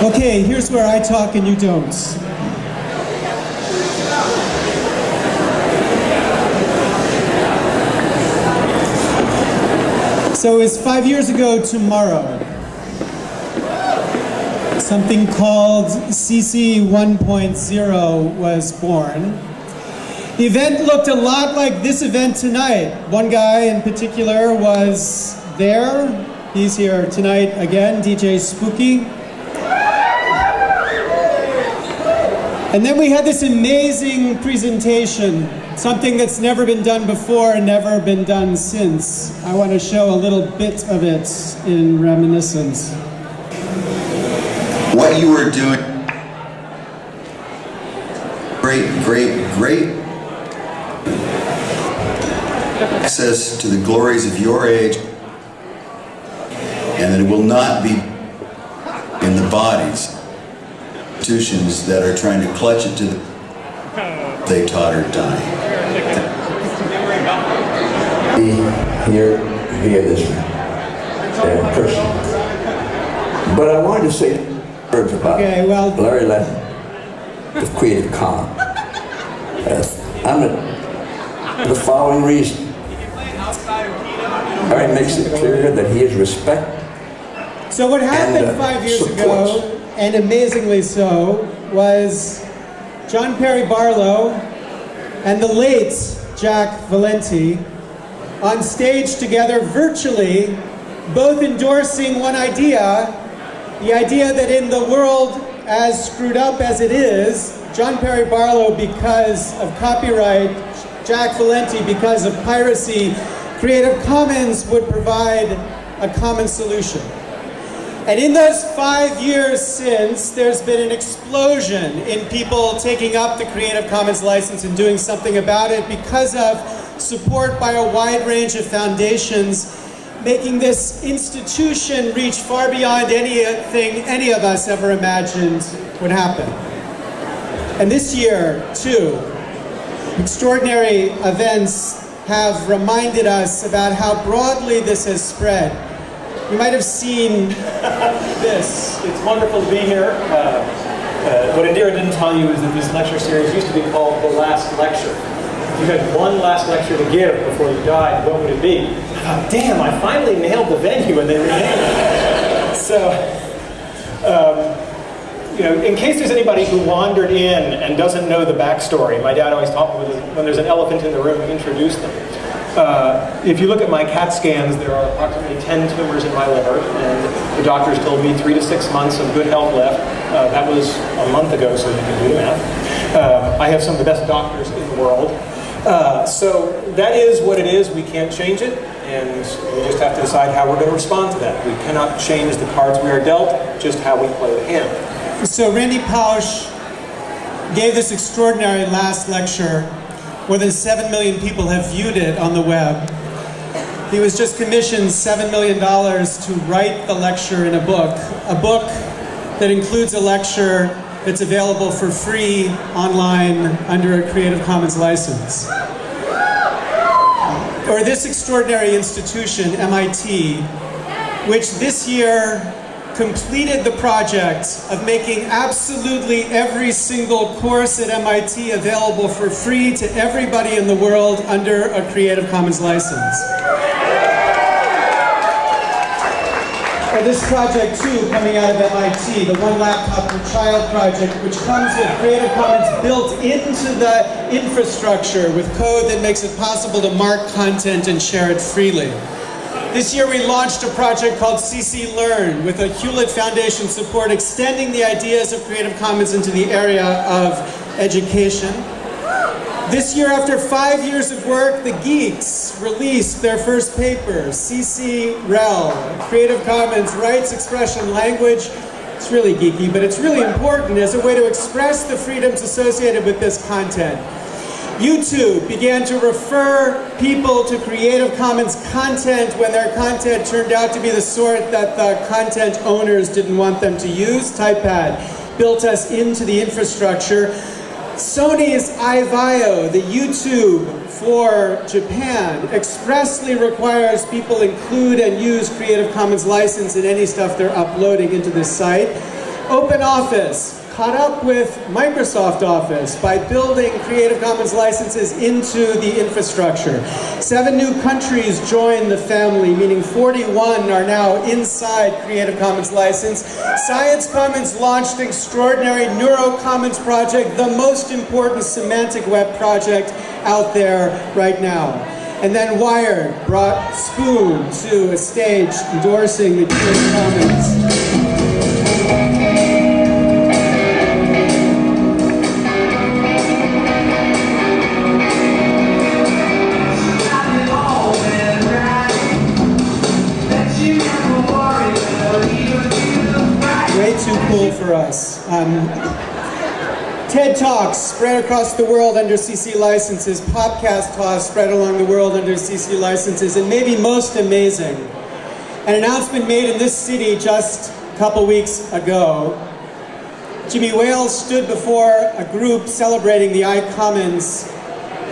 Okay, here's where I talk and you don't. So it was 5 years ago tomorrow. Something called CC 1.0 was born. The event looked a lot like this event tonight. One guy in particular was there. He's here tonight again, DJ Spooky. And then we had this amazing presentation, something that's never been done before and never been done since. I want to show a little bit of it in reminiscence. What you were doing, great access to the glories of your age, and that it will not be in the bodies institutions that are trying to clutch it to the they totter dying. Here via this person. But I wanted to say words about Larry Lessig of Creative Commons. The following reason. Larry makes it clear that he is respect. So what happened 5 years ago, and amazingly so, was John Perry Barlow and the late Jack Valenti on stage together virtually, both endorsing one idea, the idea that in the world as screwed up as it is, John Perry Barlow because of copyright, Jack Valenti because of piracy, Creative Commons would provide a common solution. And in those 5 years since, there's been an explosion in people taking up the Creative Commons license and doing something about it because of support by a wide range of foundations, making this institution reach far beyond anything any of us ever imagined would happen. And this year, too, extraordinary events have reminded us about how broadly this has spread. You might have seen this. It's wonderful to be here. What Indira didn't tell you is that this lecture series used to be called The Last Lecture. If you had one last lecture to give before you died, what would it be? Oh, damn, I finally nailed the venue and they renamed it. So, in case there's anybody who wandered in and doesn't know the backstory, my dad always taught me when there's an elephant in the room, introduce them. If you look at my CAT scans, there are approximately 10 tumors in my liver, and the doctors told me 3 to 6 months of good health left. That was a month ago, so you can do the math. I have some of the best doctors in the world. So that is what it is. We can't change it, and we just have to decide how we're going to respond to that. We cannot change the cards we are dealt, just how we play the hand. So Randy Pausch gave this extraordinary last lecture. More than 7 million people have viewed it on the web. He was just commissioned $7 million to write the lecture in a book that includes a lecture that's available for free online under a Creative Commons license. Or this extraordinary institution, MIT, which this year completed the project of making absolutely every single course at MIT available for free to everybody in the world under a Creative Commons license. Or this project too, coming out of MIT, the One Laptop Per Child project, which comes with Creative Commons built into the infrastructure with code that makes it possible to mark content and share it freely. This year we launched a project called CC Learn with a Hewlett Foundation support extending the ideas of Creative Commons into the area of education. This year, after 5 years of work, the geeks released their first paper, CC Rel, Creative Commons Rights, Expression, Language. It's really geeky, but it's really important as a way to express the freedoms associated with this content. YouTube began to refer people to Creative Commons content when their content turned out to be the sort that the content owners didn't want them to use. Typepad built us into the infrastructure. Sony's iVio, the YouTube for Japan, expressly requires people include and use Creative Commons license in any stuff they're uploading into this site. Open Office caught up with Microsoft Office by building Creative Commons licenses into the infrastructure. 7 new countries joined the family, meaning 41 are now inside Creative Commons license. Science Commons launched an extraordinary NeuroCommons project, the most important semantic web project out there right now. And then Wired brought Spoon to a stage endorsing the Creative Commons. Way too cool for us. TED Talks spread across the world under CC licenses, podcast talks spread along the world under CC licenses, and maybe most amazing, an announcement made in this city just a couple weeks ago. Jimmy Wales stood before a group celebrating the iCommons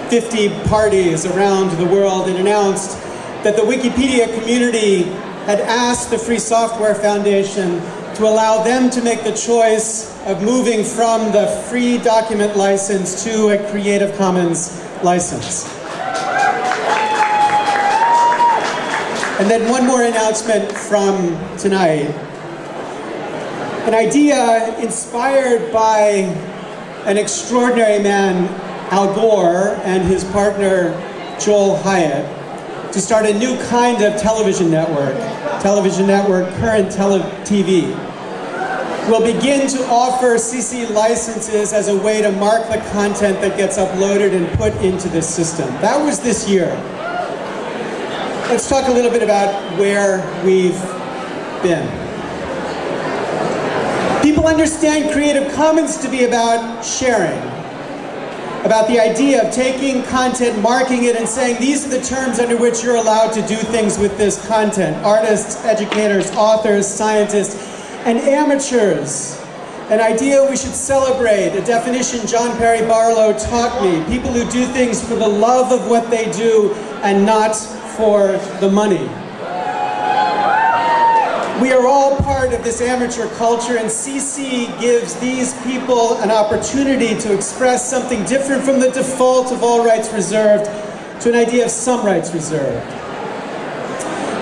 50 parties around the world and announced that the Wikipedia community had asked the Free Software Foundation to allow them to make the choice of moving from the free document license to a Creative Commons license. And then one more announcement from tonight. An idea inspired by an extraordinary man, Al Gore, and his partner, Joel Hyatt, to start a new kind of television network Current TV. We'll begin to offer CC licenses as a way to mark the content that gets uploaded and put into this system. That was this year. Let's talk a little bit about where we've been. People understand Creative Commons to be about sharing, about the idea of taking content, marking it, and saying these are the terms under which you're allowed to do things with this content. Artists, educators, authors, scientists, and amateurs. An idea we should celebrate, a definition John Perry Barlow taught me. People who do things for the love of what they do and not for the money. We are all part of this amateur culture, and CC gives these people an opportunity to express something different from the default of all rights reserved to an idea of some rights reserved.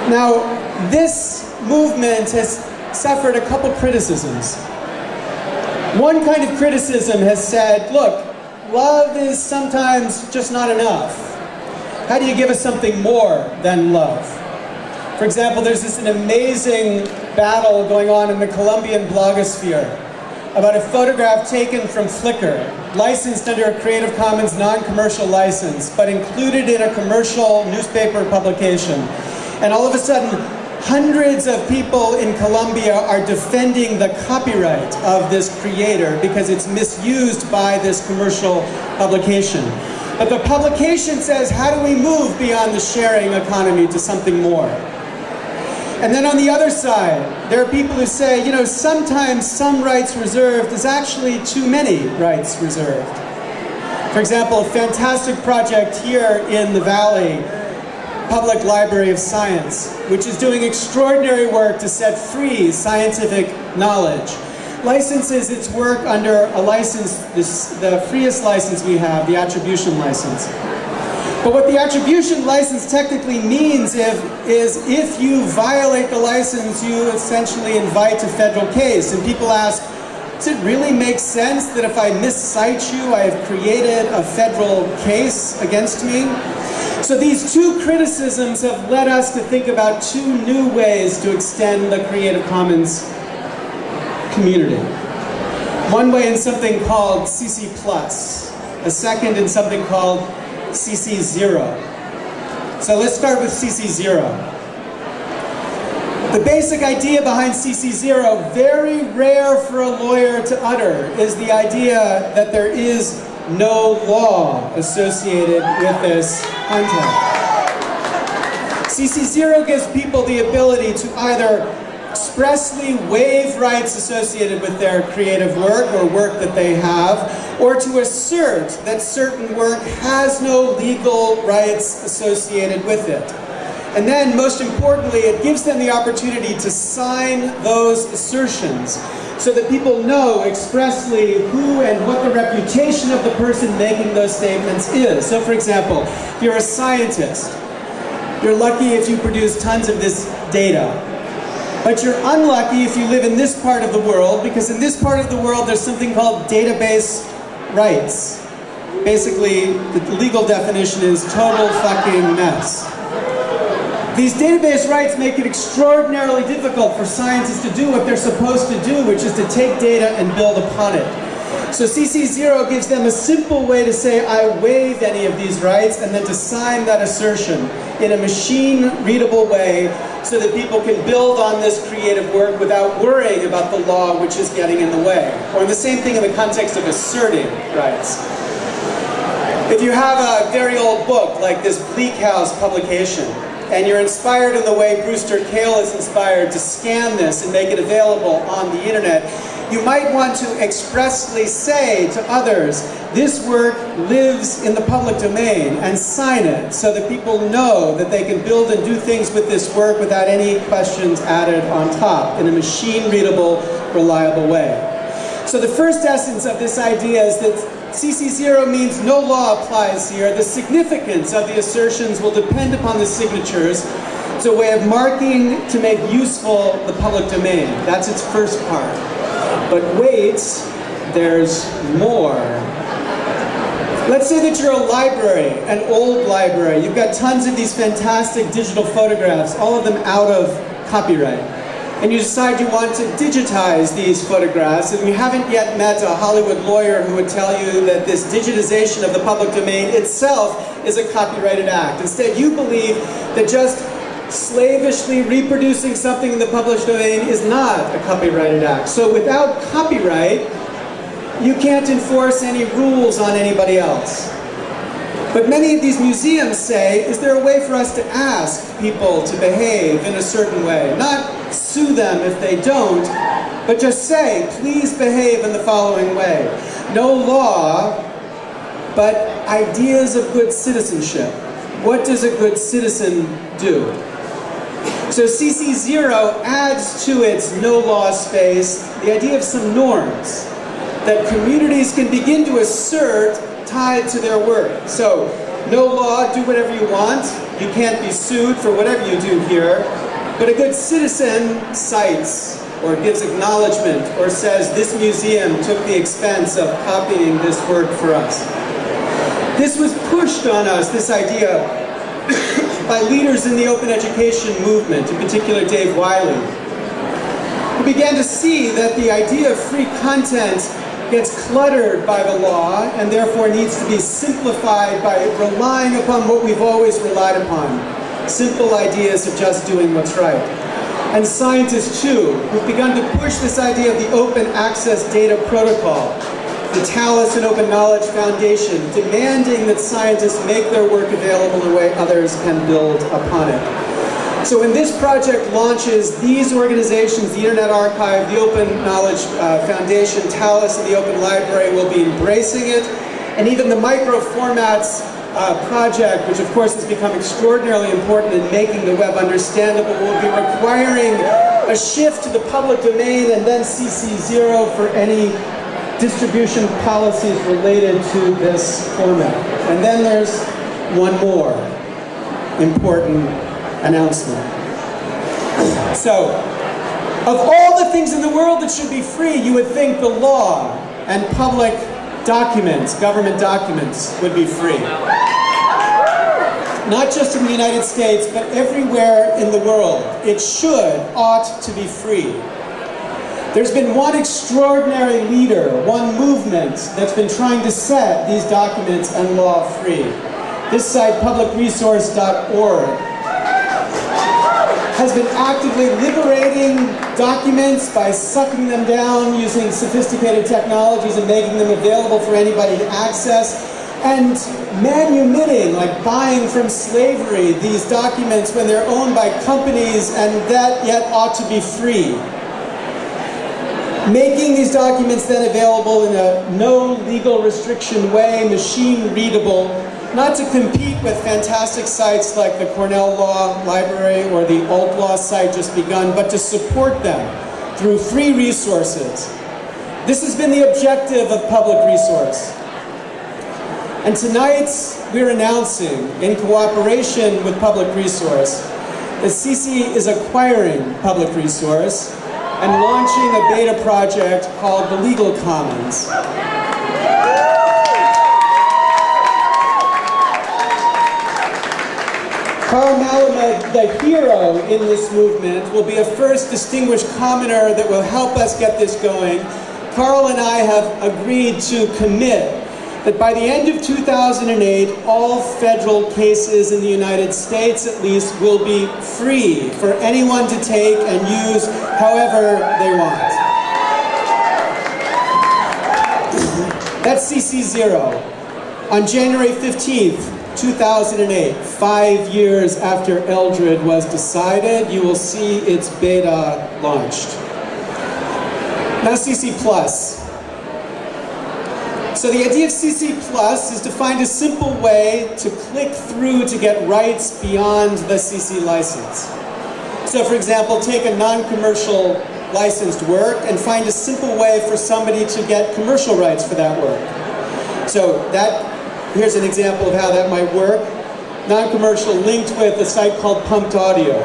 Now, this movement has suffered a couple criticisms. One kind of criticism has said, look, love is sometimes just not enough. How do you give us something more than love? For example, there's an amazing battle going on in the Colombian blogosphere about a photograph taken from Flickr, licensed under a Creative Commons non-commercial license, but included in a commercial newspaper publication. And all of a sudden, hundreds of people in Colombia are defending the copyright of this creator because it's misused by this commercial publication. But the publication says, how do we move beyond the sharing economy to something more? And then on the other side, there are people who say, you know, sometimes some rights reserved is actually too many rights reserved. For example, a fantastic project here in the Valley, Public Library of Science, which is doing extraordinary work to set free scientific knowledge. Licenses its work under a license, the freest license we have, the attribution license. But what the attribution license technically means is if you violate the license, you essentially invite a federal case. And people ask, does it really make sense that if I miscite you, I have created a federal case against me? So these two criticisms have led us to think about two new ways to extend the Creative Commons community. One way in something called CC+, a second in something called CC0. So let's start with CC0. The basic idea behind CC0, very rare for a lawyer to utter, is the idea that there is no law associated with this content. CC0 gives people the ability to either expressly waive rights associated with their creative work or work that they have, or to assert that certain work has no legal rights associated with it. And then, most importantly, it gives them the opportunity to sign those assertions so that people know expressly who and what the reputation of the person making those statements is. So, for example, if you're a scientist, you're lucky if you produce tons of this data. But you're unlucky if you live in this part of the world, because in this part of the world there's something called database rights. Basically, the legal definition is total fucking mess. These database rights make it extraordinarily difficult for scientists to do what they're supposed to do, which is to take data and build upon it. So CC0 gives them a simple way to say, I waive any of these rights, and then to sign that assertion in a machine-readable way so that people can build on this creative work without worrying about the law which is getting in the way. Or the same thing in the context of asserting rights. If you have a very old book like this Bleak House publication, and you're inspired in the way Brewster Kahle is inspired to scan this and make it available on the internet, you might want to expressly say to others, this work lives in the public domain, and sign it so that people know that they can build and do things with this work without any questions added on top, in a machine-readable, reliable way. So the first essence of this idea is that CC0 means no law applies here. The significance of the assertions will depend upon the signatures. It's a way of marking to make useful the public domain. That's its first part. But wait, there's more. Let's say that you're a library, an old library. You've got tons of these fantastic digital photographs, all of them out of copyright. And you decide you want to digitize these photographs, and you haven't yet met a Hollywood lawyer who would tell you that this digitization of the public domain itself is a copyrighted act. Instead, you believe that just slavishly reproducing something in the public domain is not a copyrighted act. So without copyright, you can't enforce any rules on anybody else. But many of these museums say, is there a way for us to ask people to behave in a certain way? Not sue them if they don't, but just say, please behave in the following way. No law, but ideas of good citizenship. What does a good citizen do? So CC0 adds to its no law space the idea of some norms that communities can begin to assert tied to their work. So, no law, do whatever you want. You can't be sued for whatever you do here. But a good citizen cites or gives acknowledgement or says, this museum took the expense of copying this work for us. This was pushed on us, this idea, by leaders in the open education movement, in particular Dave Wiley, who began to see that the idea of free content gets cluttered by the law and therefore needs to be simplified by relying upon what we've always relied upon, simple ideas of just doing what's right. And scientists too, who've begun to push this idea of the Open Access Data Protocol, the Talus and Open Knowledge Foundation, demanding that scientists make their work available in a way others can build upon it. So when this project launches, these organizations, the Internet Archive, the Open Knowledge Foundation, Talus, and the Open Library will be embracing it. And even the Microformats project, which of course has become extraordinarily important in making the web understandable, will be requiring a shift to the public domain and then CC0 for any distribution policies related to this format. And then there's one more important announcement. So, of all the things in the world that should be free, you would think the law and public documents, government documents, would be free. Not just in the United States, but everywhere in the world. It ought to be free. There's been one extraordinary leader, one movement that's been trying to set these documents and law free. This site, publicresource.org, has been actively liberating documents by sucking them down using sophisticated technologies and making them available for anybody to access, and manumitting, like buying from slavery, these documents when they're owned by companies and that yet ought to be free. Making these documents then available in a no legal restriction way, machine readable, not to compete with fantastic sites like the Cornell Law Library or the Old Law site just begun, but to support them through free resources. This has been the objective of public resource. And tonight, we're announcing, in cooperation with Public Resource, that CC is acquiring Public Resource and launching a beta project called the Legal Commons. Carl Malamud, the hero in this movement, will be a first distinguished commoner that will help us get this going. Carl and I have agreed to commit that by the end of 2008, all federal cases in the United States, at least, will be free for anyone to take and use however they want. That's CC0. On January 15th, 2008, 5 years after Eldred was decided, you will see its beta launched. Now CC Plus. So the idea of CC Plus is to find a simple way to click through to get rights beyond the CC license. So for example, take a non-commercial licensed work and find a simple way for somebody to get commercial rights for that work. So here's an example of how that might work. Non-commercial linked with a site called Pumped Audio,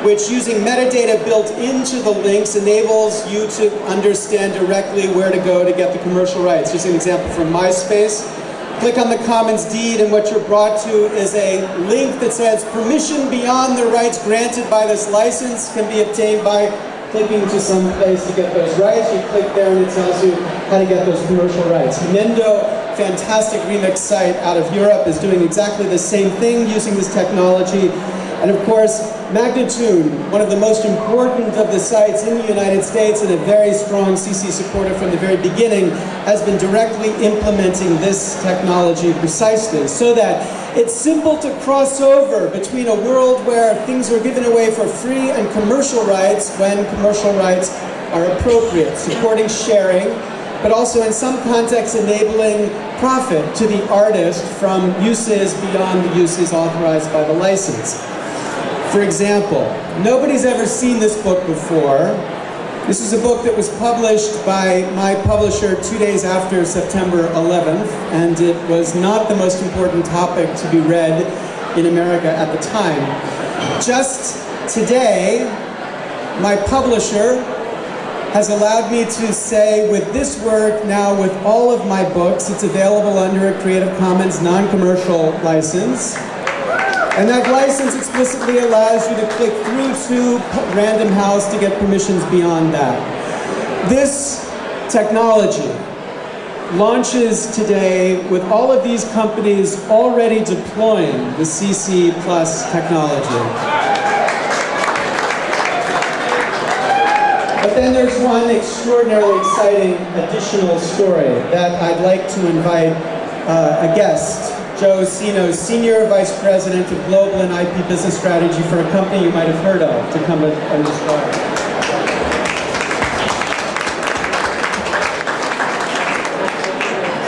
which using metadata built into the links enables you to understand directly where to go to get the commercial rights. Here's an example from MySpace. Click on the Commons deed and what you're brought to is a link that says permission beyond the rights granted by this license can be obtained by clicking to some place to get those rights. You click there and it tells you how to get those commercial rights. Mendo, fantastic remix site out of Europe, is doing exactly the same thing using this technology. And of course, Magnitude, one of the most important of the sites in the United States and a very strong CC supporter from the very beginning, has been directly implementing this technology precisely so that it's simple to cross over between a world where things are given away for free and commercial rights when commercial rights are appropriate, supporting sharing, but also in some contexts enabling profit to the artist from uses beyond the uses authorized by the license. For example, nobody's ever seen this book before. This is a book that was published by my publisher 2 days after September 11th, and it was not the most important topic to be read in America at the time. Just today, my publisher has allowed me to say, with this work, now with all of my books, it's available under a Creative Commons non-commercial license. And that license explicitly allows you to click through to Random House to get permissions beyond that. This technology launches today with all of these companies already deploying the CC Plus technology. But then there's one extraordinarily exciting additional story that I'd like to invite a guest, Joe Sino, Senior Vice President of Global and IP Business Strategy for a company you might have heard of, to come and describe.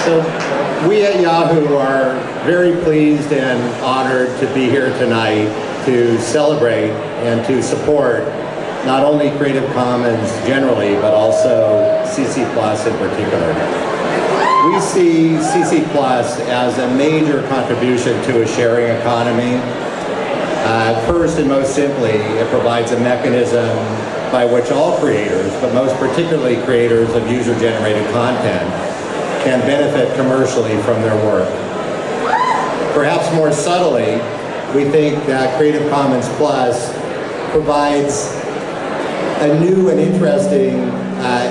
So we at Yahoo are very pleased and honored to be here tonight to celebrate and to support not only Creative Commons generally, but also CC Plus in particular. We see CC Plus as a major contribution to a sharing economy. First and most simply, it provides a mechanism by which all creators, but most particularly creators of user-generated content, can benefit commercially from their work. Perhaps more subtly, we think that Creative Commons Plus provides a new and interesting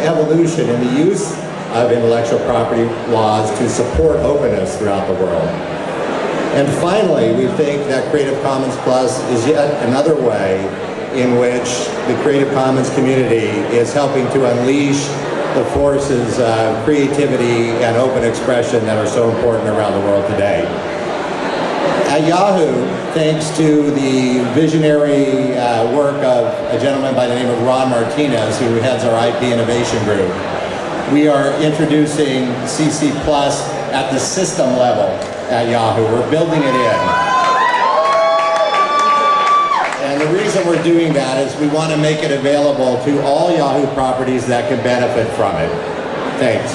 evolution in the use of intellectual property laws to support openness throughout the world. And finally, we think that Creative Commons Plus is yet another way in which the Creative Commons community is helping to unleash the forces of creativity and open expression that are so important around the world today. At Yahoo, thanks to the visionary work of a gentleman by the name of Ron Martinez, who heads our IP Innovation Group, we are introducing CC Plus at the system level at Yahoo. We're building it in. And the reason we're doing that is we want to make it available to all Yahoo properties that can benefit from it. Thanks.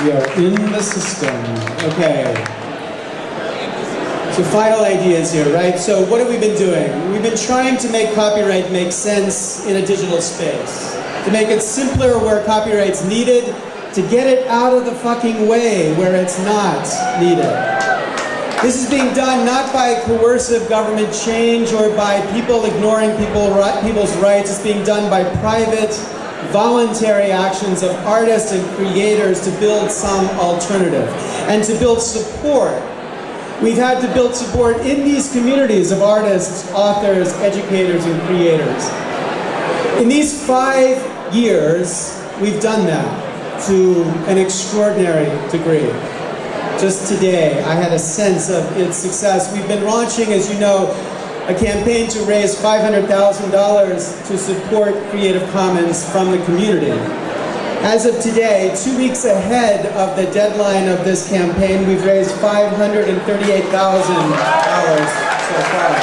We are in the system. Okay. So final ideas here, right? So what have we been doing? We've been trying to make copyright make sense in a digital space. To make it simpler where copyright's needed, to get it out of the fucking way where it's not needed. This is being done not by coercive government change or by people ignoring people's rights. It's being done by private, voluntary actions of artists and creators to build some alternative and to build support. We've had to build support in these communities of artists, authors, educators, and creators. In these 5 years, we've done that to an extraordinary degree. Just today, I had a sense of its success. We've been launching, as you know, a campaign to raise $500,000 to support Creative Commons from the community. As of today, 2 weeks ahead of the deadline of this campaign, we've raised $538,000 so far.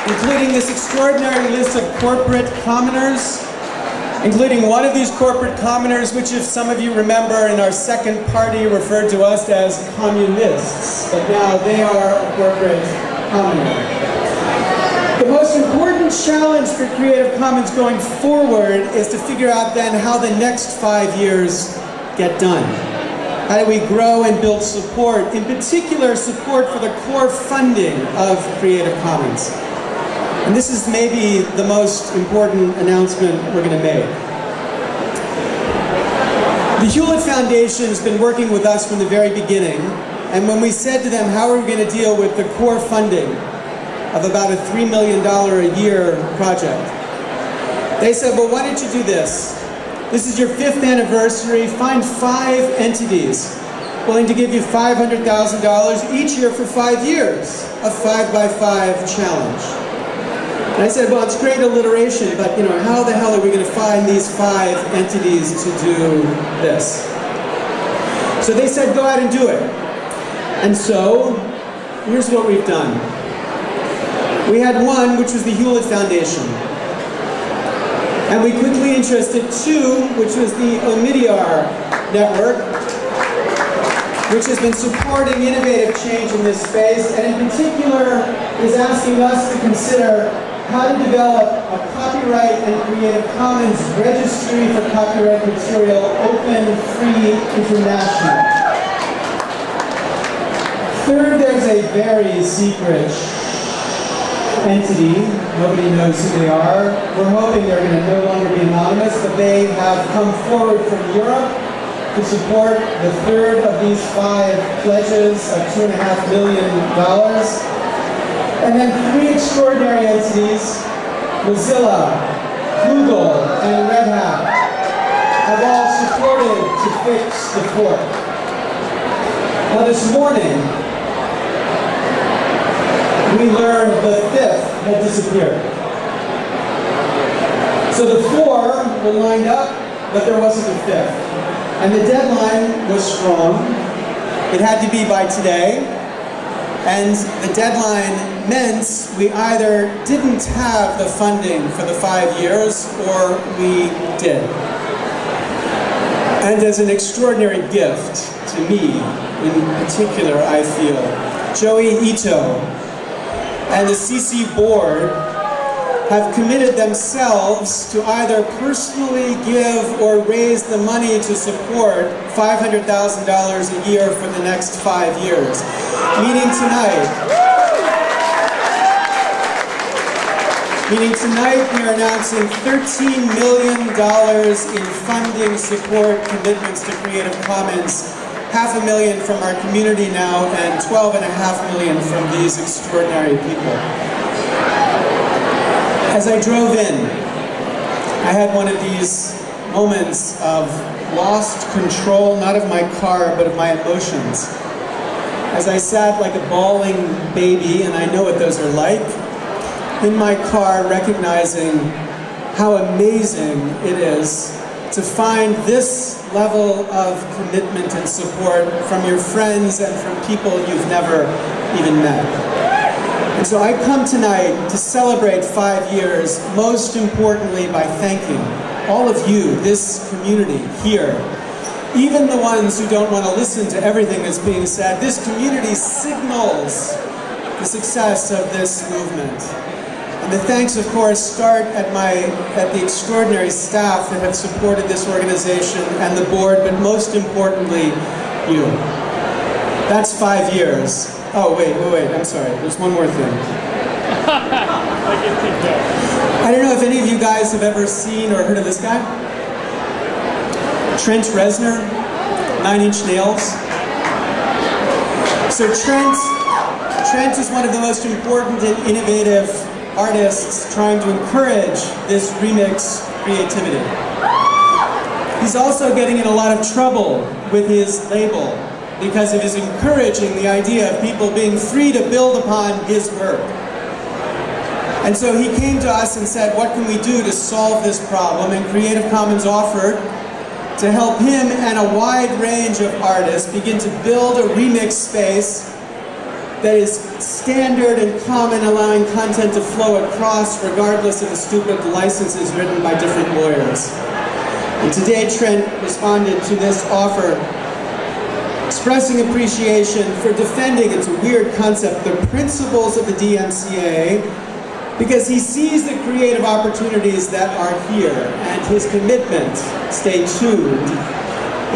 Including this extraordinary list of corporate commoners, including one of these corporate commoners, which if some of you remember in our second party referred to us as communists, but now they are a corporate commoner. The most important challenge for Creative Commons going forward is to figure out then how the next 5 years get done. How do we grow and build support, in particular support for the core funding of Creative Commons. And this is maybe the most important announcement we're going to make. The Hewlett Foundation has been working with us from the very beginning, and when we said to them, how are we going to deal with the core funding of about a $3 million a year project, they said, well, why don't you do this? This is your 5th anniversary. Find 5 entities willing to give you $500,000 each year for 5 years, a 5x5 challenge. And I said, well, it's great alliteration, but how the hell are we going to find these 5 entities to do this? So they said, go out and do it. And so, here's what we've done. We had one, which was the Hewlett Foundation. And we quickly entrusted 2, which was the Omidyar Network, which has been supporting innovative change in this space, and in particular is asking us to consider how to develop a copyright and Creative Commons registry for copyright material, open, free, international. Third, there's a very secret entity. Nobody knows who they are. We're hoping they're going to no longer be anonymous, but they have come forward from Europe to support the 3rd of these 5 pledges of $2.5 million. And then 3 extraordinary entities, Mozilla, Google, and Red Hat, have all supported to fix the fork. Now this morning, we learned the 5th had disappeared. So the 4 were lined up, but there wasn't a 5th. And the deadline was strong. It had to be by today. And the deadline meant we either didn't have the funding for the 5 years, or we did. And as an extraordinary gift to me, in particular, I feel, Joey Ito and the CC board have committed themselves to either personally give or raise the money to support $500,000 a year for the next 5 years. Meaning tonight we are announcing $13 million in funding support commitments to Creative Commons, $500,000 from our community now, and $12.5 million from these extraordinary people. As I drove in, I had one of these moments of lost control, not of my car, but of my emotions. As I sat like a bawling baby, and I know what those are like, in my car, recognizing how amazing it is to find this level of commitment and support from your friends and from people you've never even met. And so I come tonight to celebrate 5 years, most importantly by thanking all of you, this community here, even the ones who don't want to listen to everything that's being said. This community signals the success of this movement. And the thanks, of course, start at the extraordinary staff that have supported this organization and the board, but most importantly, you. That's 5 years. Oh, wait, I'm sorry. There's one more thing. I don't know if any of you guys have ever seen or heard of this guy. Trent Reznor, 9 Inch Nails. So Trent is one of the most important and innovative artists trying to encourage this remix creativity. He's also getting in a lot of trouble with his label because of his encouraging the idea of people being free to build upon his work. And so he came to us and said, what can we do to solve this problem? And Creative Commons offered to help him and a wide range of artists begin to build a remix space that is standard and common, allowing content to flow across regardless of the stupid licenses written by different lawyers. And today Trent responded to this offer, expressing appreciation for defending, it's a weird concept, the principles of the DMCA, because he sees the creative opportunities that are here, and his commitment, stay tuned,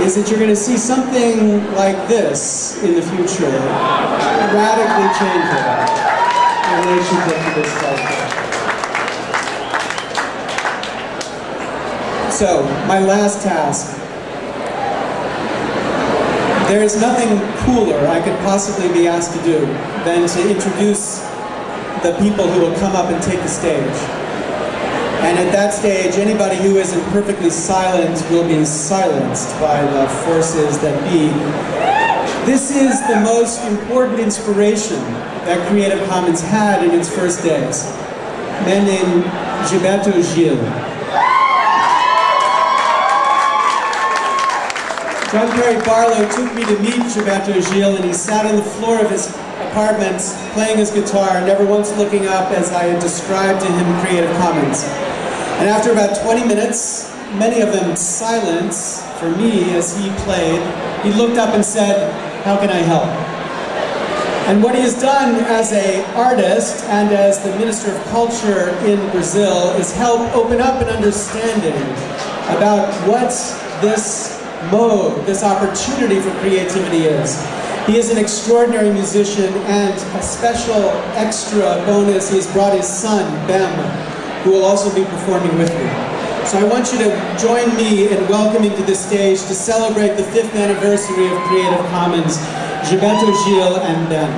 is that you're going to see something like this in the future, radically changing in relationship to this culture. So, my last task. There is nothing cooler I could possibly be asked to do than to introduce the people who will come up and take the stage. And at that stage, anybody who isn't perfectly silent will be silenced by the forces that be. This is the most important inspiration that Creative Commons had in its first days. A man named Gilberto Gil. John Perry Barlow took me to meet Gilberto Gil, and he sat on the floor of his apartment playing his guitar, never once looking up as I had described to him Creative Commons. And after about 20 minutes, many of them silence for me as he played, he looked up and said, "How can I help?" And what he has done as an artist and as the Minister of Culture in Brazil is help open up an understanding about what this mode, this opportunity for creativity is. He is an extraordinary musician, and a special extra bonus, he's brought his son, Bem, who will also be performing with me. So I want you to join me in welcoming to the stage to celebrate the 5th anniversary of Creative Commons, Gilberto Gil and Bem.